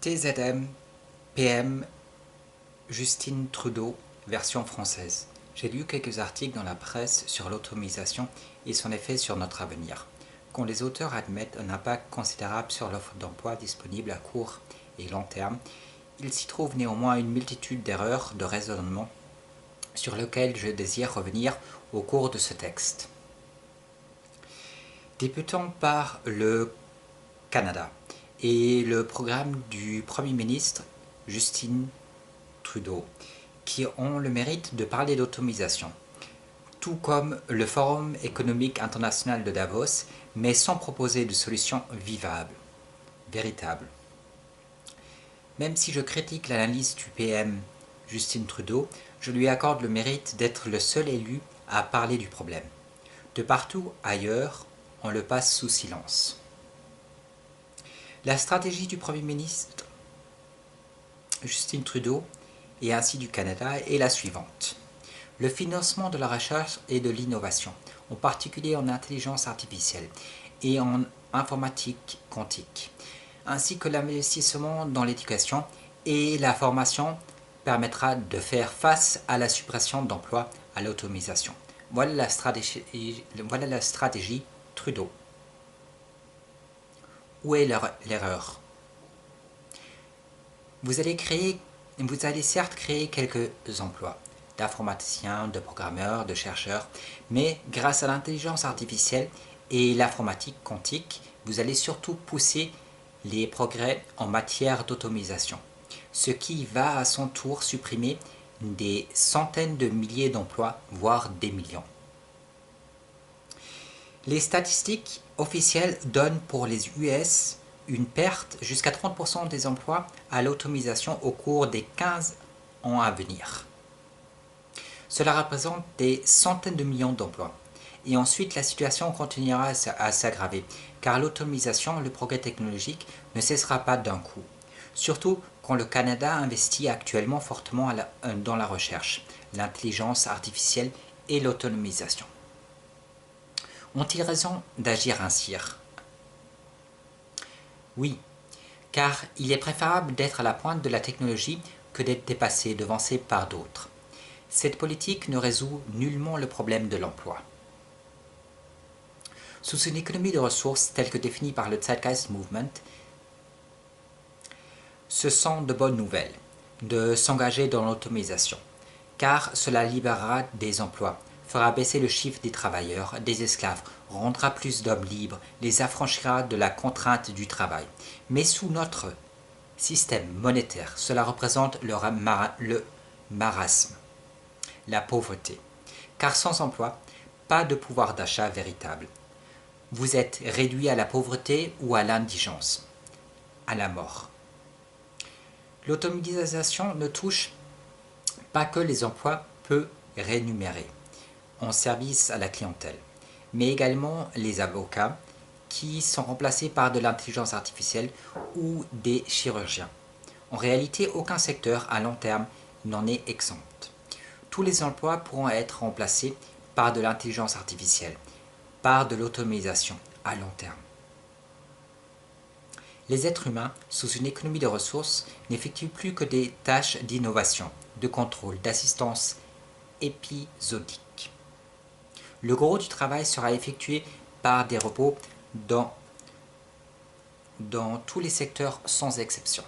TZM, PM, Justine Trudeau, version française. J'ai lu quelques articles dans la presse sur l'automatisation et son effet sur notre avenir. Quand les auteurs admettent un impact considérable sur l'offre d'emploi disponible à court et long terme, il s'y trouve néanmoins une multitude d'erreurs de raisonnement sur lesquelles je désire revenir au cours de ce texte. Débutant par le Canada et le programme du Premier ministre Justin Trudeau, qui ont le mérite de parler d'automatisation, tout comme le Forum économique international de Davos, mais sans proposer de solution véritable. Même si je critique l'analyse du PM Justin Trudeau, je lui accorde le mérite d'être le seul élu à parler du problème. De partout ailleurs, on le passe sous silence. La stratégie du Premier ministre Justin Trudeau et ainsi du Canada est la suivante. Le financement de la recherche et de l'innovation, en particulier en intelligence artificielle et en informatique quantique, ainsi que l'investissement dans l'éducation et la formation permettra de faire face à la suppression d'emplois à l'automatisation. Voilà la stratégie Trudeau. Où est l'erreur? Vous allez certes créer quelques emplois d'informaticiens, de programmeurs, de chercheurs, mais grâce à l'intelligence artificielle et l'informatique quantique, vous allez surtout pousser les progrès en matière d'automatisation, ce qui va à son tour supprimer des centaines de milliers d'emplois, voire des millions. Les statistiques officielles donnent pour les US une perte jusqu'à 30% des emplois à l'automatisation au cours des 15 ans à venir. Cela représente des centaines de millions d'emplois. Et ensuite, la situation continuera à s'aggraver, car l'automatisation, le progrès technologique, ne cessera pas d'un coup. Surtout quand le Canada investit actuellement fortement dans la recherche, l'intelligence artificielle et l'automatisation. Ont-ils raison d'agir ainsi? Oui, car il est préférable d'être à la pointe de la technologie que d'être dépassé, devancé par d'autres. Cette politique ne résout nullement le problème de l'emploi. Sous une économie de ressources telle que définie par le Zeitgeist Movement, ce sont de bonnes nouvelles de s'engager dans l'automatisation, car cela libérera des emplois, fera baisser le chiffre des travailleurs, des esclaves, rendra plus d'hommes libres, les affranchira de la contrainte du travail. Mais sous notre système monétaire, cela représente le marasme, la pauvreté. Car sans emploi, pas de pouvoir d'achat véritable. Vous êtes réduit à la pauvreté ou à l'indigence, à la mort. L'automatisation ne touche pas que les emplois peu rémunérés en service à la clientèle, mais également les avocats qui sont remplacés par de l'intelligence artificielle ou des chirurgiens. En réalité, aucun secteur à long terme n'en est exempt. Tous les emplois pourront être remplacés par de l'intelligence artificielle, par de l'automatisation à long terme. Les êtres humains, sous une économie de ressources, n'effectuent plus que des tâches d'innovation, de contrôle, d'assistance épisodique. Le gros du travail sera effectué par des robots dans tous les secteurs sans exception.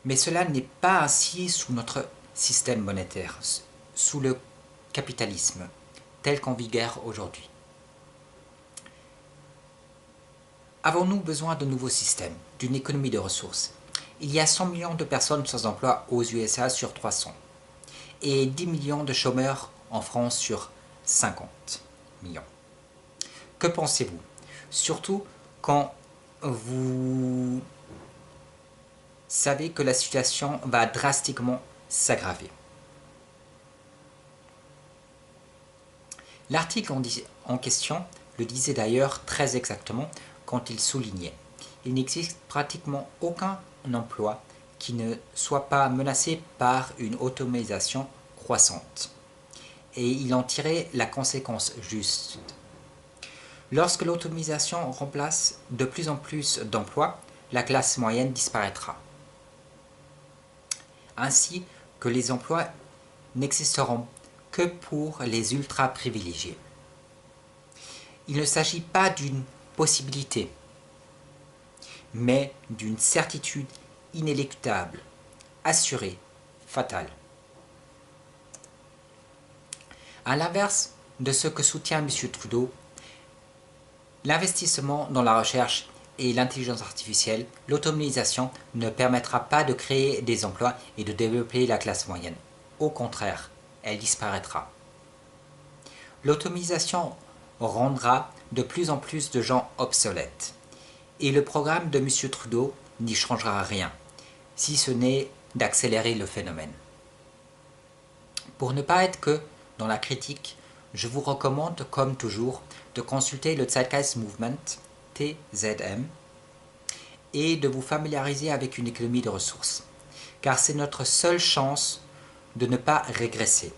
Mais cela n'est pas ainsi sous notre système monétaire, sous le capitalisme, tel qu'en vigueur aujourd'hui. Avons-nous besoin de nouveaux systèmes, d'une économie de ressources? Il y a 100 millions de personnes sans emploi aux USA sur 300 et 10 millions de chômeurs en France sur 50 millions. Que pensez-vous? Surtout quand vous savez que la situation va drastiquement s'aggraver. L'article en question le disait d'ailleurs très exactement quand il soulignait: il n'existe pratiquement aucun emploi qui ne soit pas menacé par une automatisation croissante. Et il en tirait la conséquence juste. Lorsque l'automatisation remplace de plus en plus d'emplois, la classe moyenne disparaîtra. Ainsi que les emplois n'existeront que pour les ultra-privilégiés. Il ne s'agit pas d'une possibilité, mais d'une certitude inéluctable, assurée, fatale. À l'inverse de ce que soutient M. Trudeau, l'investissement dans la recherche et l'intelligence artificielle, l'automatisation ne permettra pas de créer des emplois et de développer la classe moyenne. Au contraire, elle disparaîtra. L'automatisation rendra de plus en plus de gens obsolètes. Et le programme de M. Trudeau n'y changera rien, si ce n'est d'accélérer le phénomène. Pour ne pas être que dans la critique, je vous recommande, comme toujours, de consulter le Zeitgeist Movement, TZM, et de vous familiariser avec une économie de ressources, car c'est notre seule chance de ne pas régresser,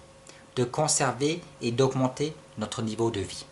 de conserver et d'augmenter notre niveau de vie.